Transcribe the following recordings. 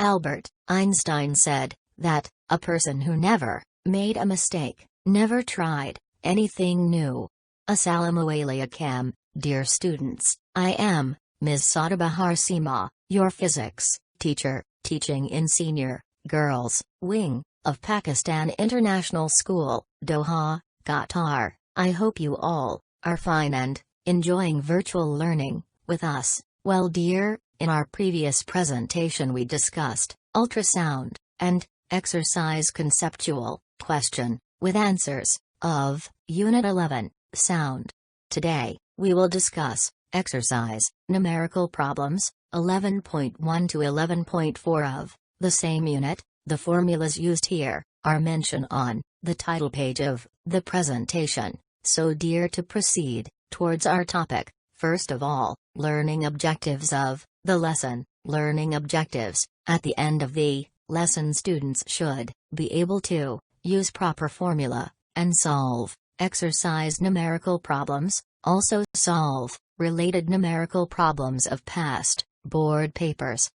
Albert Einstein said that a person who never made a mistake never tried anything new. Assalamu alaikum, dear students. I am Ms. Sadabahar Seema, your physics teacher, teaching in Senior Girls Wing of Pakistan International School, Doha, Qatar. I hope you all are fine and enjoying virtual learning with us. Well, dear, in our previous presentation we discussed ultrasound and exercise conceptual question with answers of Unit 11, Sound. Today, we will discuss exercise, numerical problems, 11.1 to 11.4 of the same unit. The formulas used here are mentioned on the title page of the presentation. So dear, to proceed towards our topic, first of all, learning objectives of the lesson. Learning objectives. At the end of the lesson, students should be able to use proper formula and solve exercise numerical problems, also solve related numerical problems of past board papers.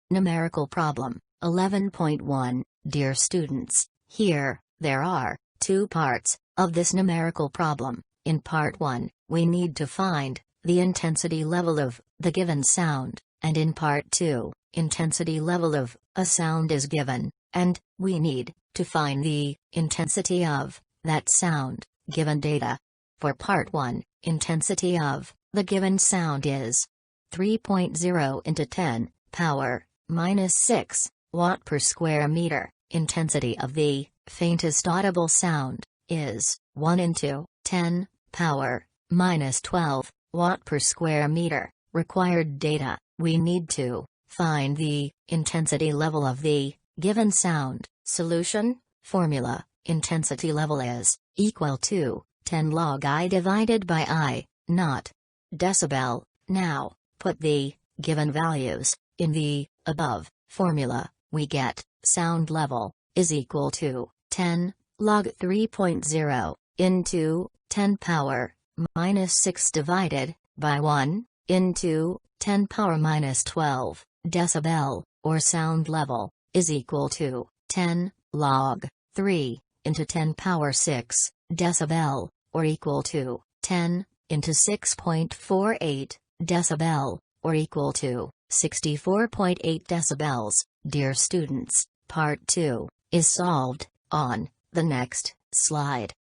Numerical problem 11.1. Dear students, here there are two parts of this numerical problem. In part 1, we need to find the intensity level of the given sound, and in part 2, intensity level of a sound is given, and we need to find the intensity of that sound, given data. For part 1, intensity of the given sound is 3.0 into 10 power minus 6 watt per square meter. Intensity of the faintest audible sound is 1 into 10 power minus 12 watt per square meter. Required data: we need to find the intensity level of the given sound. Solution: formula, intensity level is equal to 10 log I divided by I, not decibel. Now, put the given values in the above formula. We get sound level is equal to 10 log 3.0 into 10 power minus 6 divided by 1 into 10 power minus 12 decibel, or sound level, is equal to 10 log 3 into 10 power 6 decibel, or equal to 10 into 6.48 decibel, or equal to 64.8 decibels. Dear students, part 2 is solved on the next slide.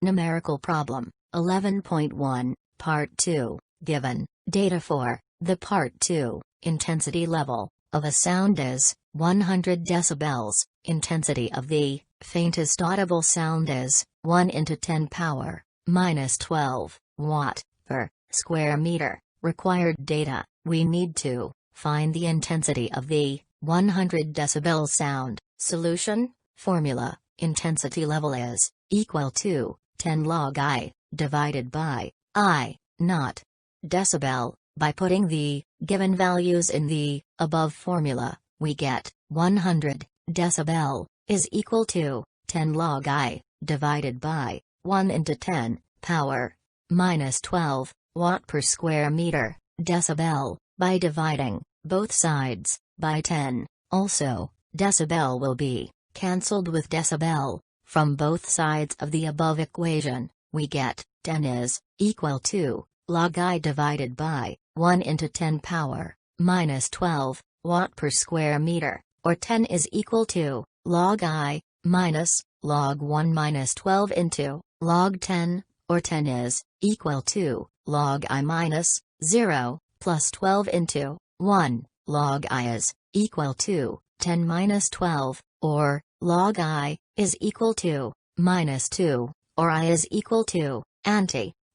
Numerical problem 11.1, part 2. Given data for the part 2, intensity level of a sound is 100 decibels. Intensity of the faintest audible sound is 1 into 10 power minus 12 watt per square meter. Required data: we need to find the intensity of the 100 decibel sound. Solution: formula, intensity level is equal to 10 log I divided by I, not decibel. By putting the given values in the above formula, we get 100 decibel is equal to 10 log I divided by 1 into 10 power minus 12 watt per square meter decibel. By dividing both sides by 10, also decibel will be cancelled with decibel from both sides of the above equation. We get 10 is equal to log I divided by 1 into 10 power minus 12 watt per square meter, or 10 is equal to log I minus log 1 minus 12 into log 10, or 10 is equal to log I minus 0 plus 12 into 1. Log I is equal to 10 minus 12, or log I is equal to minus 2, or I is equal to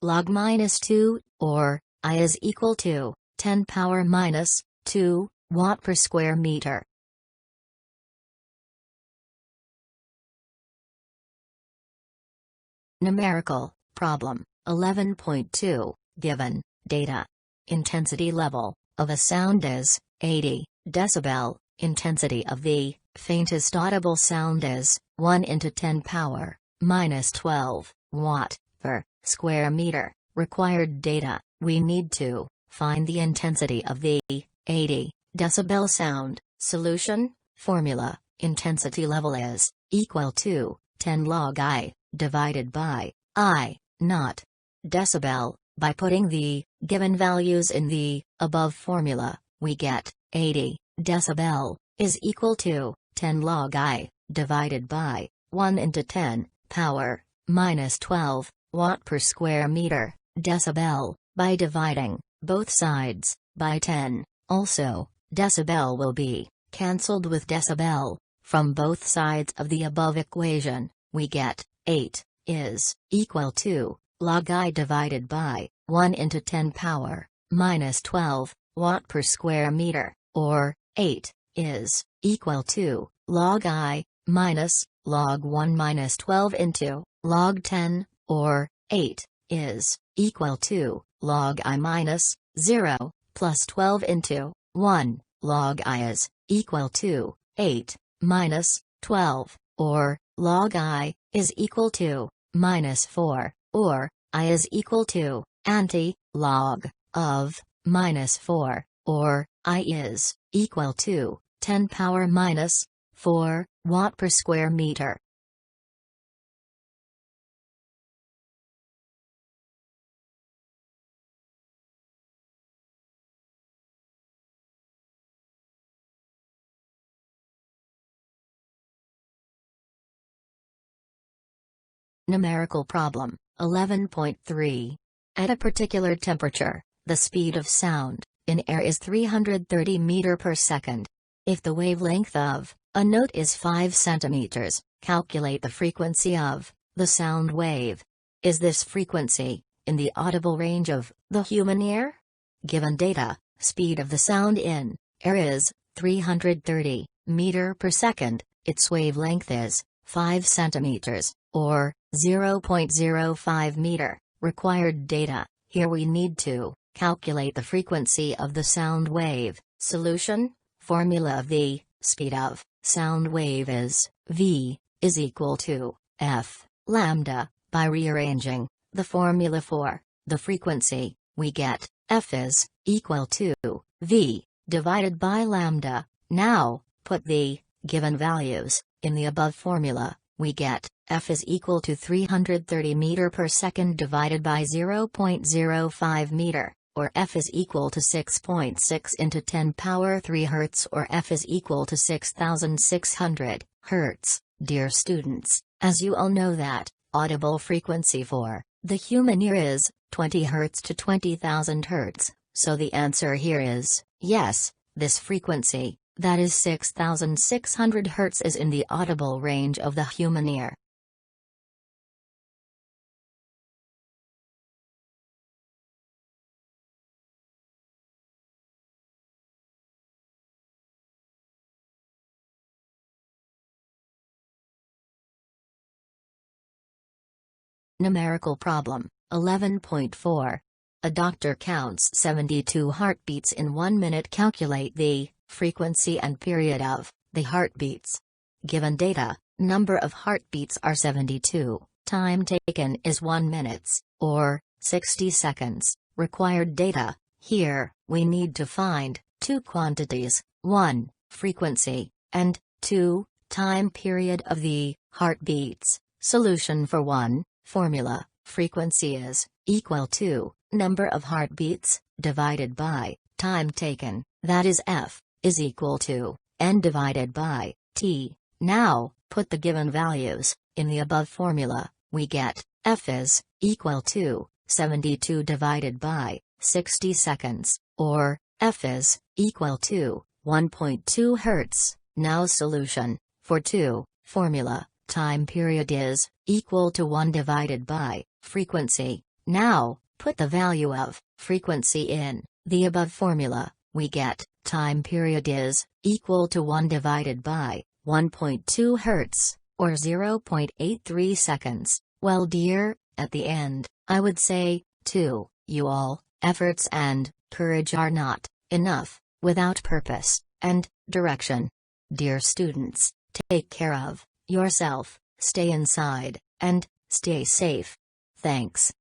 log minus 2, or I is equal to 10 power minus 2 watt per square meter. Numerical problem 11.2. Given data: intensity level of a sound is 80 decibel. Intensity of the faintest audible sound is 1 into 10 power, minus 12, watt, per square meter. Required data, we need to find the intensity of the 80 decibel sound. Solution, formula, intensity level is equal to 10 log I, divided by I, not decibel. By putting the given values in the above formula, we get 80 decibel is equal to 10 log I, divided by 1 into 10 power, minus 12, watt per square meter, decibel. By dividing both sides by 10, also, decibel will be cancelled with decibel. From both sides of the above equation, we get 8 is equal to log I divided by 1 into 10 power, minus 12, watt per square meter, or 8 is equal to log I minus log 1 minus 12 into log 10, or 8 is equal to log I minus 0 plus 12 into 1. Log I is equal to 8 minus 12, or log I is equal to minus 4, or I is equal to anti-log of minus 4, or I is equal to 10 power minus 4 watt per square meter. Numerical problem, 11.3. At a particular temperature, the speed of sound in air is 330 meter per second. If the wavelength of a note is 5 centimeters, calculate the frequency of the sound wave. Is this frequency in the audible range of the human ear? Given data, speed of the sound in air is 330 meter per second, its wavelength is 5 centimeters, or 0.05 meter. Required data, here we need to calculate the frequency of the sound wave. Solution, formula of the speed of sound wave is V is equal to F lambda. By rearranging the formula for the frequency, we get F is equal to V divided by lambda. Now, put the given values in the above formula. We get F is equal to 330 meter per second divided by 0.05 meter, or F is equal to 6.6 into 10 power 3 Hz, or F is equal to 6,600 Hz. Dear students, as you all know that audible frequency for the human ear is 20 Hz to 20,000 Hz, so the answer here is yes, this frequency, that is 6,600 Hz, is in the audible range of the human ear. Numerical problem, 11.4. A doctor counts 72 heartbeats in 1 minute. Calculate the frequency and period of the heartbeats. Given data, number of heartbeats are 72, time taken is 1 minute, or 60 seconds. Required data, here, we need to find two quantities, 1, frequency, and 2, time period of the heartbeats. Solution for 1, formula, frequency is equal to number of heartbeats divided by time taken, that is F is equal to N divided by T. Now, put the given values in the above formula. We get F is equal to 72 divided by 60 seconds, or F is equal to 1.2 Hz. Now solution for 2, formula, time period is equal to 1 divided by frequency. Now, put the value of frequency in the above formula. We get time period is equal to 1 divided by 1.2 Hz, or 0.83 seconds. Well dear, at the end, I would say, to you all, efforts and courage are not enough without purpose and direction. Dear students, take care of yourself, stay inside, and stay safe. Thanks.